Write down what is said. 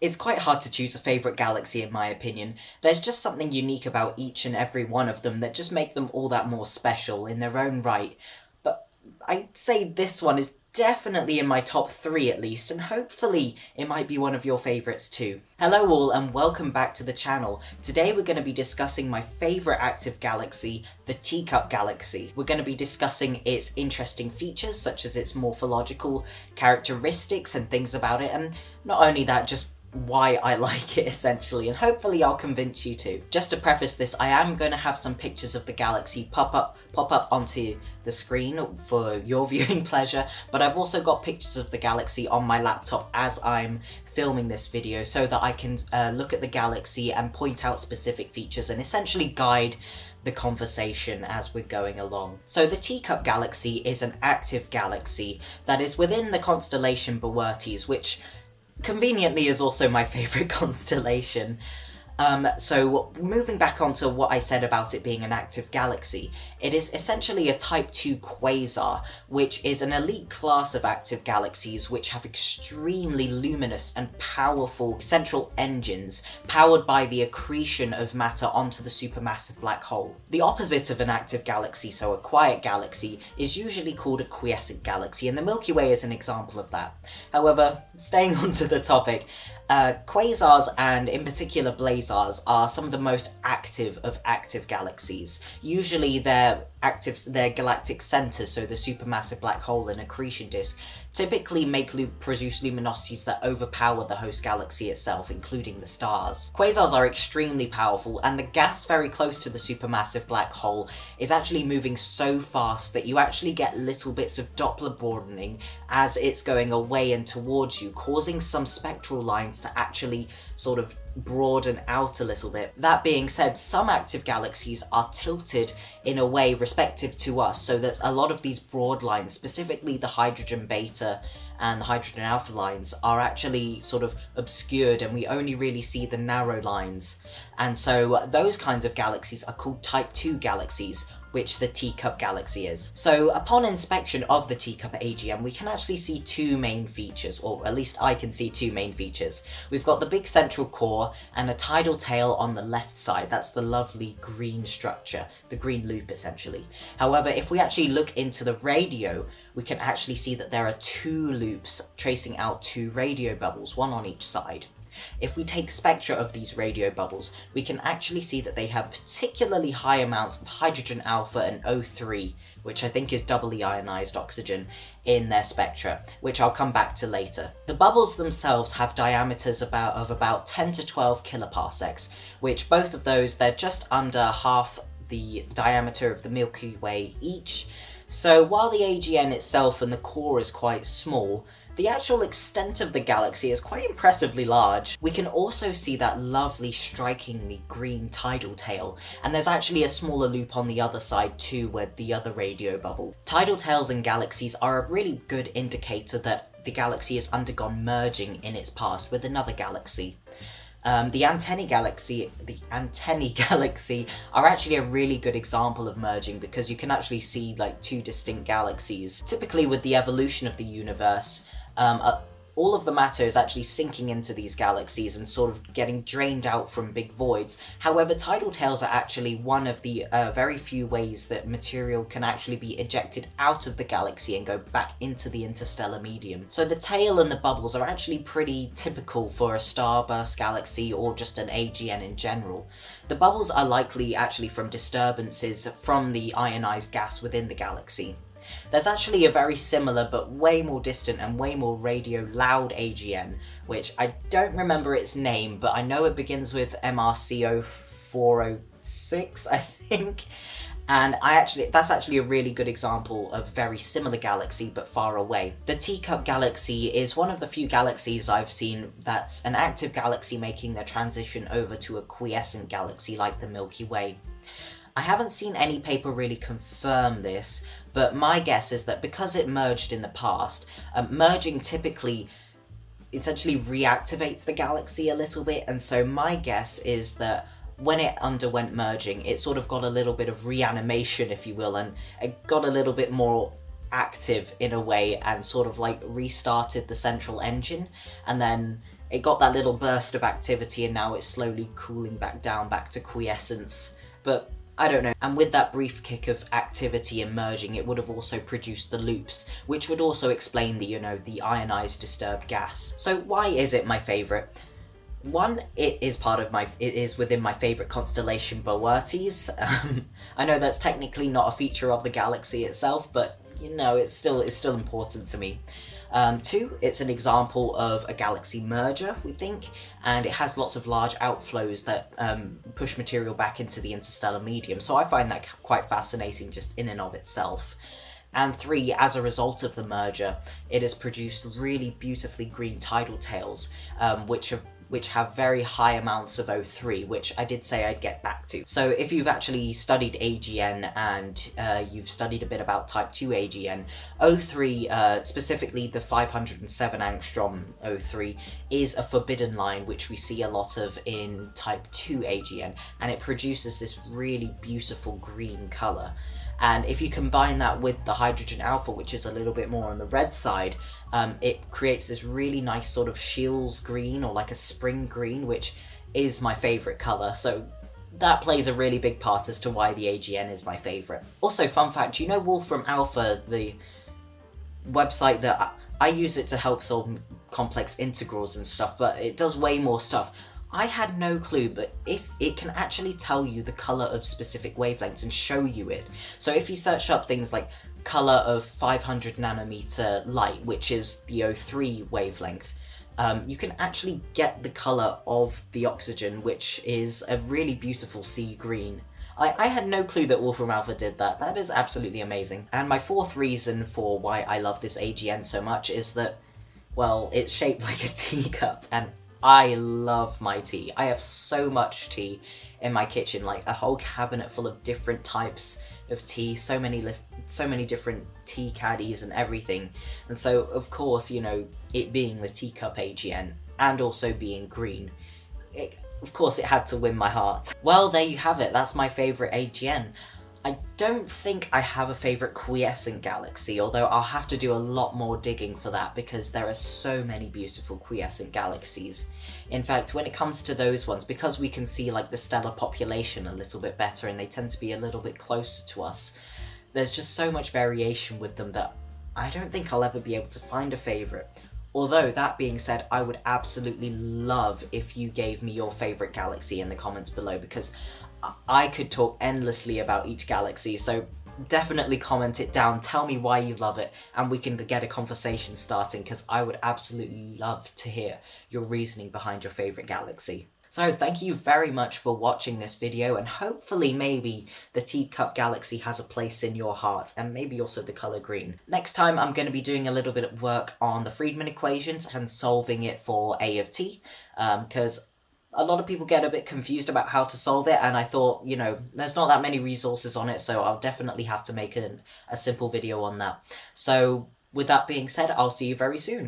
It's quite hard to choose a favourite galaxy in my opinion. There's just something unique about each and every one of them that just make them all that more special in their own right. But I'd say this one is definitely in my top 3 at least, and hopefully it might be one of your favourites too. Hello all and welcome back to the channel. Today we're going to be discussing my favourite active galaxy, the Teacup galaxy. We're going to be discussing its interesting features such as its morphological characteristics and things about it, and not only that, just why I like it essentially, and hopefully I'll convince you too. Just to preface this, I am going to have some pictures of the galaxy pop up onto the screen for your viewing pleasure, but I've also got pictures of the galaxy on my laptop as I'm filming this video so that I can look at the galaxy and point out specific features and essentially guide the conversation as we're going along. So the Teacup galaxy is an active galaxy that is within the constellation Boötes, which conveniently is also my favourite constellation. So moving back onto what I said about it being an active galaxy, it is essentially a Type 2 quasar, which is an elite class of active galaxies which have extremely luminous and powerful central engines powered by the accretion of matter onto the supermassive black hole. The opposite of an active galaxy, so a quiet galaxy, is usually called a quiescent galaxy, and the Milky Way is an example of that. However, staying onto the topic, quasars, and in particular blazars, are some of the most active of active galaxies. Usually their galactic centers, so the supermassive black hole and accretion disk, typically produce luminosities that overpower the host galaxy itself, including the stars. Quasars are extremely powerful, and the gas very close to the supermassive black hole is actually moving so fast that you actually get little bits of Doppler broadening as it's going away and towards you, causing some spectral lines to actually sort of broaden out a little bit. That being said, some active galaxies are tilted in a way respective to us, so that a lot of these broad lines, specifically the hydrogen beta and the hydrogen alpha lines, are actually sort of obscured and we only really see the narrow lines. And so those kinds of galaxies are called Type 2 galaxies, which the Teacup galaxy is. So upon inspection of the Teacup AGN, we can actually see two main features, or at least I can see two main features. We've got the big central core and a tidal tail on the left side. That's the lovely green structure, the green loop essentially. However, if we actually look into the radio, we can actually see that there are two loops tracing out two radio bubbles, one on each side. If we take spectra of these radio bubbles, we can actually see that they have particularly high amounts of hydrogen alpha and O3, which I think is doubly ionized oxygen, in their spectra, which I'll come back to later. The bubbles themselves have diameters of about 10 to 12 kiloparsecs, which both of those, they're just under half the diameter of the Milky Way each. So while the AGN itself and the core is quite small, the actual extent of the galaxy is quite impressively large. We can also see that lovely, strikingly green tidal tail, and there's actually a smaller loop on the other side too, where the other radio bubble. Tidal tails in galaxies are a really good indicator that the galaxy has undergone merging in its past with another galaxy. The antennae galaxy are actually a really good example of merging, because you can actually see like two distinct galaxies. Typically with the evolution of the universe, all of the matter is actually sinking into these galaxies and sort of getting drained out from big voids. However, tidal tails are actually one of the very few ways that material can actually be ejected out of the galaxy and go back into the interstellar medium. So the tail and the bubbles are actually pretty typical for a starburst galaxy or just an AGN in general. The bubbles are likely actually from disturbances from the ionized gas within the galaxy. There's actually a very similar but way more distant and way more radio loud AGN, which I don't remember its name, but I know it begins with MRC 0406, I think. And that's actually a really good example of very similar galaxy but far away. The Teacup galaxy is one of the few galaxies I've seen that's an active galaxy making their transition over to a quiescent galaxy like the Milky Way. I haven't seen any paper really confirm this, but my guess is that because it merged in the past, merging typically essentially reactivates the galaxy a little bit, and so my guess is that when it underwent merging, it sort of got a little bit of reanimation, if you will, and it got a little bit more active in a way and sort of like restarted the central engine, and then it got that little burst of activity and now it's slowly cooling back down, back to quiescence. But I don't know. And with that brief kick of activity emerging, it would have also produced the loops, which would also explain the, the ionized disturbed gas. So why is it my favourite? One, it is within my favourite constellation, Boötes. I know that's technically not a feature of the galaxy itself, but it's still important to me. Two, it's an example of a galaxy merger, we think, and it has lots of large outflows that push material back into the interstellar medium, so I find that quite fascinating just in and of itself. And three, as a result of the merger, it has produced really beautifully green tidal tails, which have very high amounts of O3, which I did say I'd get back to. So if you've actually studied AGN and you've studied a bit about Type 2 AGN, O3, specifically the 507 angstrom O3, is a forbidden line which we see a lot of in Type 2 AGN, and it produces this really beautiful green colour. And if you combine that with the hydrogen alpha, which is a little bit more on the red side, it creates this really nice sort of Scheele's green, or like a spring green, which is my favourite colour. So that plays a really big part as to why the AGN is my favourite. Also, fun fact, Wolfram Alpha, the website that I use it to help solve complex integrals and stuff, but it does way more stuff. I had no clue, but if it can actually tell you the colour of specific wavelengths and show you it. So if you search up things like colour of 500 nanometer light, which is the O3 wavelength, you can actually get the colour of the oxygen, which is a really beautiful sea green. I had no clue that Wolfram Alpha did that. That is absolutely amazing. And my fourth reason for why I love this AGN so much is that, well, it's shaped like a teacup, and I love my tea. I have so much tea in my kitchen, like a whole cabinet full of different types of tea, so many different tea caddies and everything. And so, of course, it being the Teacup AGN and also being green, of course it had to win my heart. Well, there you have it. That's my favourite AGN. I don't think I have a favourite quiescent galaxy, although I'll have to do a lot more digging for that because there are so many beautiful quiescent galaxies. In fact, when it comes to those ones, because we can see like the stellar population a little bit better and they tend to be a little bit closer to us, there's just so much variation with them that I don't think I'll ever be able to find a favourite. Although, that being said, I would absolutely love if you gave me your favourite galaxy in the comments below, because I could talk endlessly about each galaxy, so definitely comment it down, tell me why you love it, and we can get a conversation starting, because I would absolutely love to hear your reasoning behind your favourite galaxy. So thank you very much for watching this video, and hopefully maybe the Teacup galaxy has a place in your heart, and maybe also the colour green. Next time I'm going to be doing a little bit of work on the Friedmann equations and solving it for A of T, because a lot of people get a bit confused about how to solve it, and I thought, there's not that many resources on it, so I'll definitely have to make a simple video on that. So with that being said, I'll see you very soon.